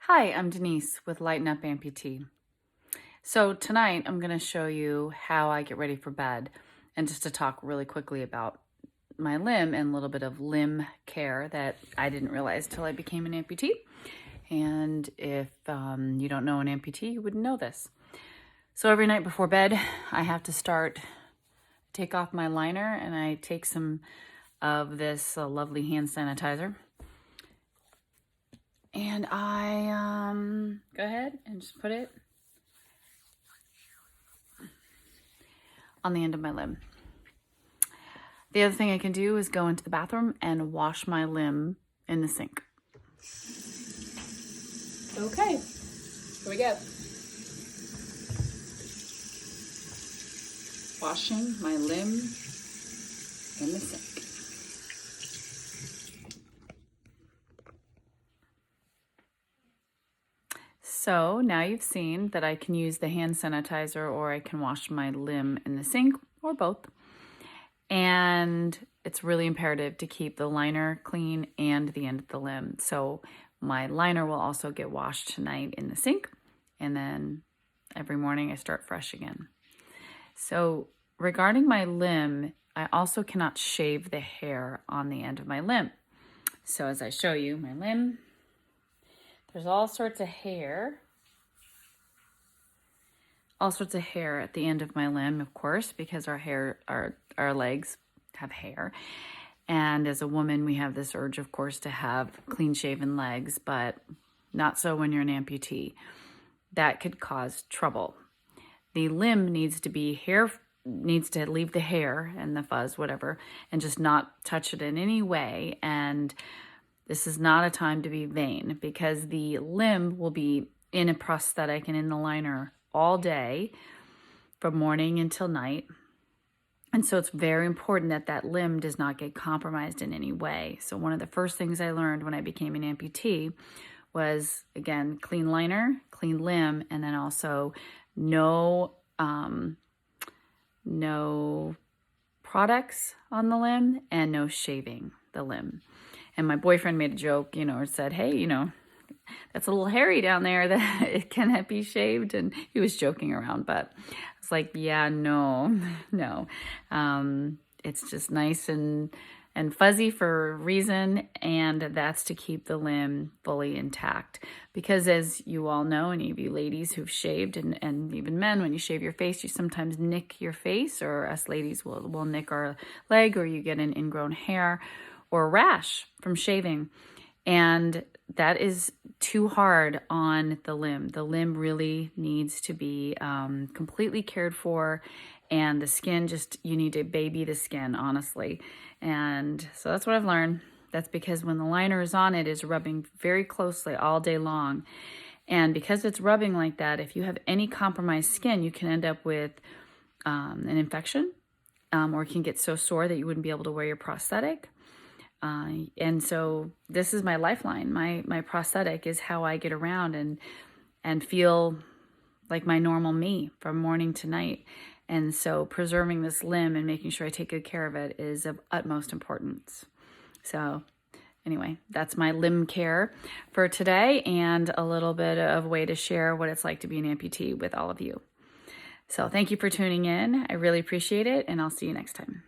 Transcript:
Hi, I'm Denise with Lighten Up Amputee. So tonight I'm going to show you how I get ready for bed and just to talk really quickly about my limb and a little bit of limb care that I didn't realize till I became an amputee. And if you don't know an amputee, you wouldn't know this. So every night before bed, I have to take off my liner, and I take some of this lovely hand sanitizer. And I go ahead and just put it on the end of my limb. The other thing I can do is go into the bathroom and wash my limb in the sink. Okay, here we go. Washing my limb in the sink. So now you've seen that I can use the hand sanitizer, or I can wash my limb in the sink, or both. And it's really imperative to keep the liner clean and the end of the limb. So my liner will also get washed tonight in the sink, and then every morning I start fresh again. So regarding my limb, I also cannot shave the hair on the end of my limb. So as I show you my limb, there's all sorts of hair at the end of my limb, of course, because our legs have hair. And as a woman, we have this urge, of course, to have clean shaven legs, but not so when you're an amputee. That could cause trouble. The limb needs to leave the hair and the fuzz, whatever, and just not touch it in any way. And this is not a time to be vain, because the limb will be in a prosthetic and in the liner all day from morning until night. And so it's very important that that limb does not get compromised in any way. So one of the first things I learned when I became an amputee was, again, clean liner, clean limb, and then also no products on the limb and no shaving the limb. And my boyfriend made a joke, or said, hey, that's a little hairy down there, that it cannot be shaved. And he was joking around, but I was like, yeah, no. It's just nice and fuzzy for a reason, and that's to keep the limb fully intact. Because as you all know, any of you ladies who've shaved, and even men, when you shave your face, you sometimes nick your face, or us ladies will nick our leg, or you get an ingrown hair or a rash from shaving. And that is too hard on the limb. The limb really needs to be completely cared for, and the skin, you need to baby the skin, honestly. And so that's what I've learned. That's because when the liner is on, it is rubbing very closely all day long. And because it's rubbing like that, if you have any compromised skin, you can end up with an infection, or it can get so sore that you wouldn't be able to wear your prosthetic. And so this is my lifeline. My prosthetic is how I get around and feel like my normal me from morning to night. And so preserving this limb and making sure I take good care of it is of utmost importance. So anyway, that's my limb care for today, and a little bit of way to share what it's like to be an amputee with all of you. So thank you for tuning in. I really appreciate it, and I'll see you next time.